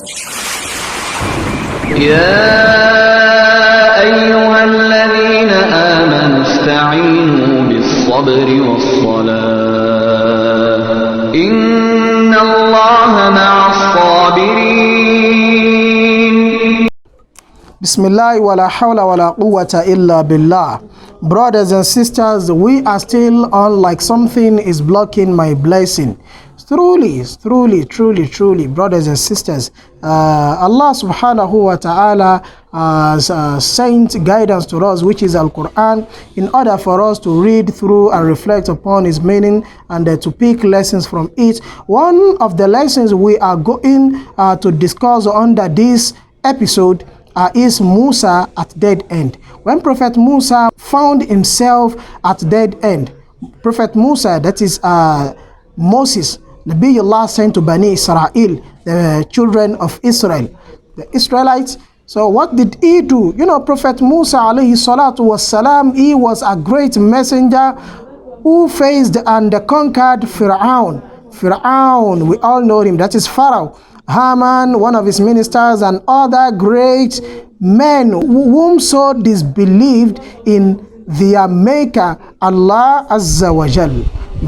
يا أيها الذين آمنوا استعينوا بالصبر والصلاة إن الله مع الصابرين. Bismillah wa la hawla wa la quwwata illa billah. Brothers and sisters, we are still on like something is blocking my blessing. Truly, brothers and sisters, Allah subhanahu wa ta'ala has sent guidance to us, which is Al-Quran, in order for us to read through and reflect upon its meaning and to pick lessons from it. One of the lessons we are going to discuss under this episode is Musa at dead end. When Prophet Musa found himself at dead end, Prophet Musa, that is Moses, Nabiullah sent to Bani Israel, the children of Israel, the Israelites. So what did he do? You know, Prophet Musa alayhi salatu was salam, he was a great messenger who faced and conquered Fir'aun. Fir'aun, we all know him, that is Pharaoh. Haman, one of his ministers, and other great men whom so disbelieved in their maker, Allah Azza wa Jal.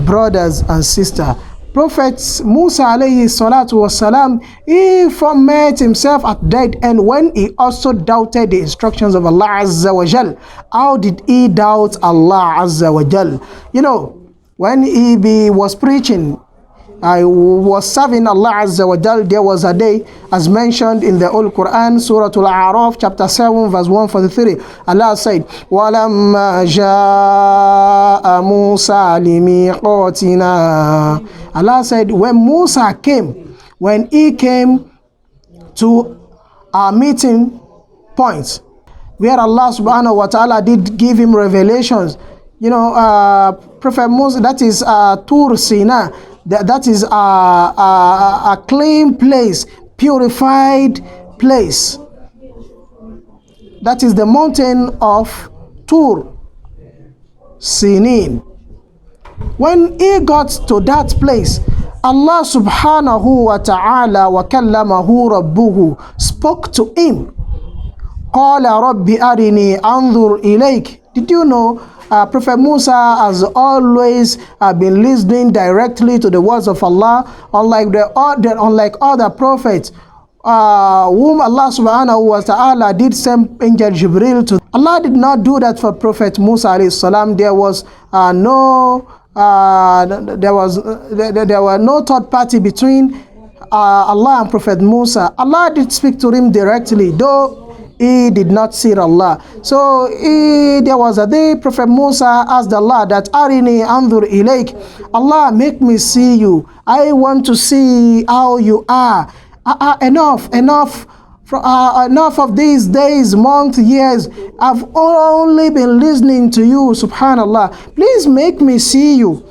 Brothers and sisters, Prophet Musa alayhi salatu wasalam, he met himself at dead end when he also doubted the instructions of Allah Azza wa Jal. How did he doubt Allah Azza wa Jal? You know, when he was preaching, I was serving Allah Azza wa Jal, there was a day, as mentioned in the Old Quran, Surah Al-A'raf, chapter 7, verse 143. Allah said, وَلَمَّا جَاءَ مُوسَى لِمِيقَاتِنَا. Allah said, when Musa came, when he came to our meeting point, where Allah subhanahu wa ta'ala did give him revelations, you know, Prophet Musa, that is Tur Sina, that is a clean place, purified place. That is the mountain of Tur Sinin. When he got to that place, Allah subhanahu wa ta'ala wa kallamahu rabbuhu spoke to him. Qala rabbi arini anzur ilayk. Did you know Prophet Musa has always been listening directly to the words of Allah, unlike other prophets whom Allah subhanahu wa ta'ala did send angel Jibril to. Allah did not do that for Prophet Musa alayhi salam. There were no third party between Allah and Prophet Musa. Allah did speak to him directly, though he did not see Allah. So there was a day Prophet Musa asked Allah that Arini anzur ilayk. Allah, make me see you. I want to see how you are. Enough of these days, months, years. I've only been listening to you, subhanallah. Please make me see you.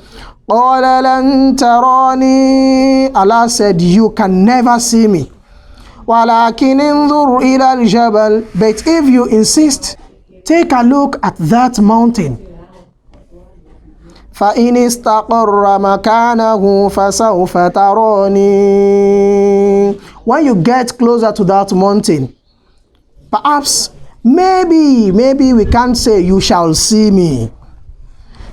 قَالَ لَن تَرَانِي. Allah said, you can never see me. وَلَكِنْ انظُرْ إِلَى الْجَبَلِ. But if you insist, take a look at that mountain. فَإِنِ اسْتَقَرَّ مَكَانَهُ فَسَوْفَ تَرَانِي. When you get closer to that mountain, perhaps, maybe we can't say you shall see me.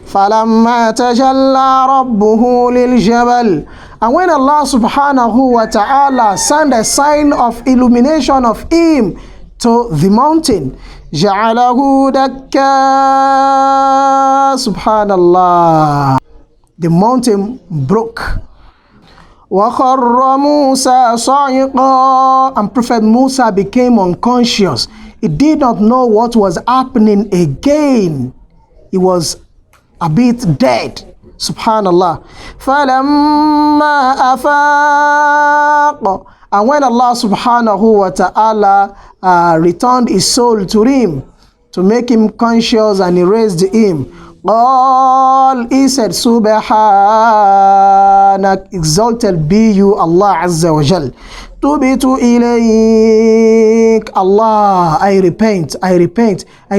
فَلَمَّا تَجَلَّى رَبُّهُ لِلْجَبَلِ. And when Allah subhanahu wa ta'ala sent a sign of illumination of him to the mountain, جَعَلَهُ دَكَّا. Subhanallah. The mountain broke. وَخَرَّ مُوسَى صَعِقًا. And Prophet Musa became unconscious. He did not know what was happening again. He was a bit dead. Subhanallah. فَلَمَّا أَفَاقَ. And when Allah subhanahu wa ta'ala returned his soul to him, to make him conscious, and he raised him, he said, Subhanak, exalted be you, Allah Azza wa Jal. Tubitu ilayk. Allah, I repent. I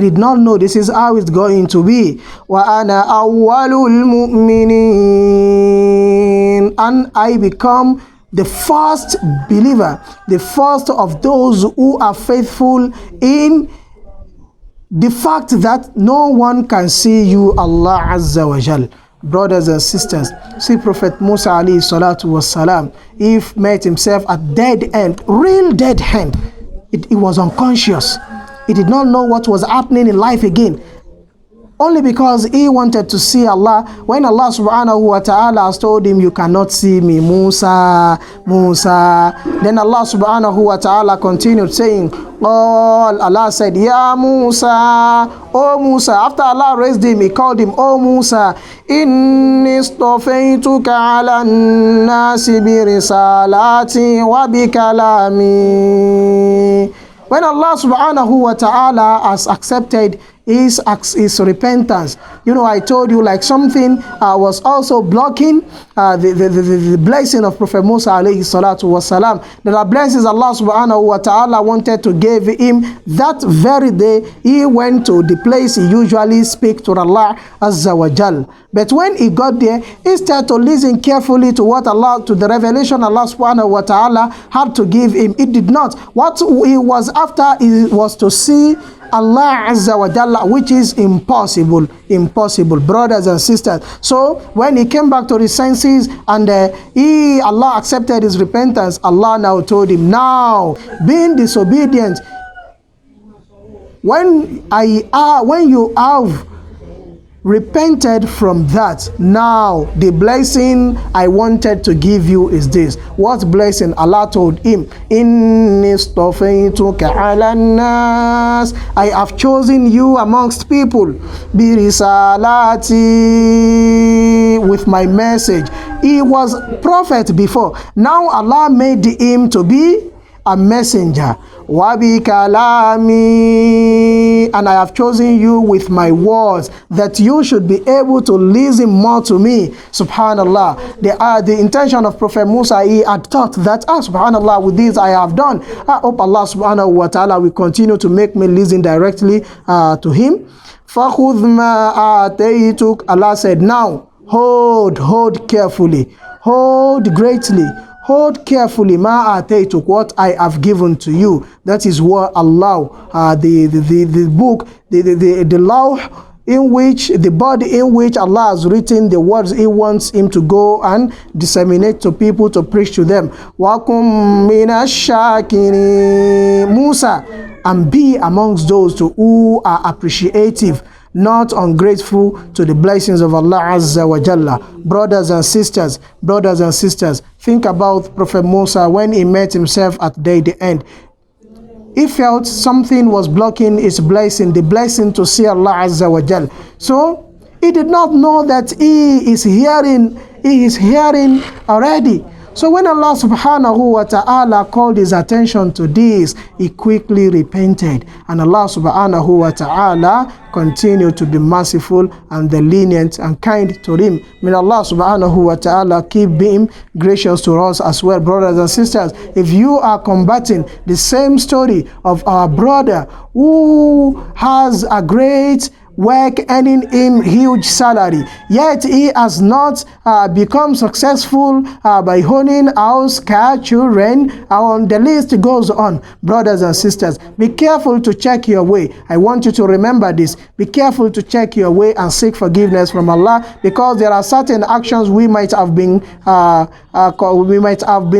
did not know this is how it's going to be. Wa ana awwalul mu'minin. And I become the first believer, the first of those who are faithful in the fact that no one can see you, Allah Azza wa Jal. Brothers and sisters, see Prophet Musa alayhi salatu was salam, he met himself at dead end, real dead end. He was unconscious. He did not know what was happening in life again. Only because he wanted to see Allah. When Allah subhanahu wa ta'ala has told him, you cannot see me, Musa, Musa. Then Allah subhanahu wa ta'ala continued saying, oh, Allah said, Ya Musa, oh Musa. After Allah raised him, he called him, oh Musa, Inni stafaytuka ala nasi bi risalati wa bi kalami. When Allah subhanahu wa ta'ala has accepted his repentance, you know, I told you like something was also blocking the blessing of Prophet Musa alayhi salatu wasalam. There are blessings Allah subhanahu wa ta'ala wanted to give him. That very day he went to the place he usually speaks to Allah Azza wa Jal. But when he got there, he started to listen carefully to what Allah, to the revelation Allah subhanahu wa ta'ala had to give him. It did not. What he was after was to see Allah Azza wa Jalla, which is impossible, brothers and sisters. So when he came back to his senses and Allah accepted his repentance, Allah now told him, now being disobedient, when you have repented from that, now the blessing I wanted to give you is this. What blessing? Allah told him, Inni stafaytuka ala nas, I have chosen you amongst people, bi risalati, with my message. He was prophet before. Now Allah made him to be a messenger. Wabi kalami, and I have chosen you with my words, that you should be able to listen more to me. Subhanallah. The intention of Prophet Musa, he had thought that, subhanallah, with this I have done. I hope Allah subhanahu wa ta'ala will continue to make me listen directly to him. فَخُذْ مَا آتَيْتُكَ, Allah said, now hold carefully, hold greatly, hold carefully, ma ataytuk, what I have given to you. That is what Allah, the book, the law in which, the body in which Allah has written the words He wants him to go and disseminate to people, to preach to them. Wakum minash shakirin, Musa, and be amongst those who are appreciative, not ungrateful to the blessings of Allah Azza wa Jalla. Brothers and sisters, think about Prophet Musa when he met himself at the end. He felt something was blocking his blessing, the blessing to see Allah Azza wa Jalla. So he did not know that he is hearing already. So when Allah subhanahu wa ta'ala called his attention to this, he quickly repented. And Allah subhanahu wa ta'ala continued to be merciful and lenient and kind to him. May Allah subhanahu wa ta'ala keep being gracious to us as well, brothers and sisters. If you are combating the same story of our brother who has a great work earning him huge salary, yet he has not become successful by owning house, car, children, and the list goes on. Brothers and sisters, be careful to check your way. I want you to remember this. Be careful to check your way and seek forgiveness from Allah, because there are certain actions we might have been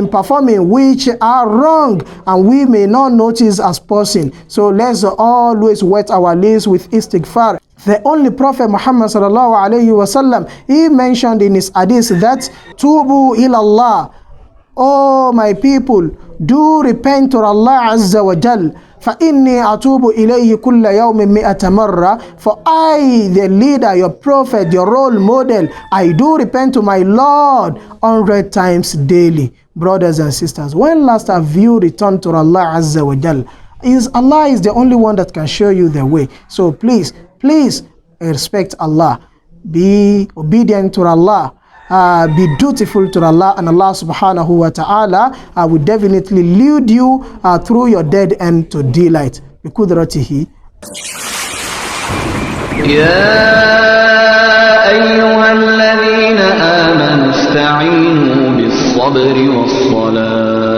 performing which are wrong and we may not notice as person. So let's always wet our lips with istighfar. The only Prophet Muhammad sallallahu alayhi wasallam, he mentioned in his hadith that Tubu ilallah, oh my people, do repent to Allah Azza wa Jal. فَإِنِّي أَتُوبُ إِلَيْهِ كُلَّ يَوْمٍ مِئَةَ مَرَّةٍ. For I, the leader, your prophet, your role model, I do repent to my Lord 100 times daily. Brothers and sisters, when last have you returned to Allah Azza wa Jal? Allah is the only one that can show you the way. So please respect Allah, be obedient to Allah, be dutiful to Allah, and Allah subhanahu wa ta'ala will definitely lead you through your dead end to delight. بقدرته. يا أيها الذين آمنوا استعينوا بالصبر بالصبر والصلاة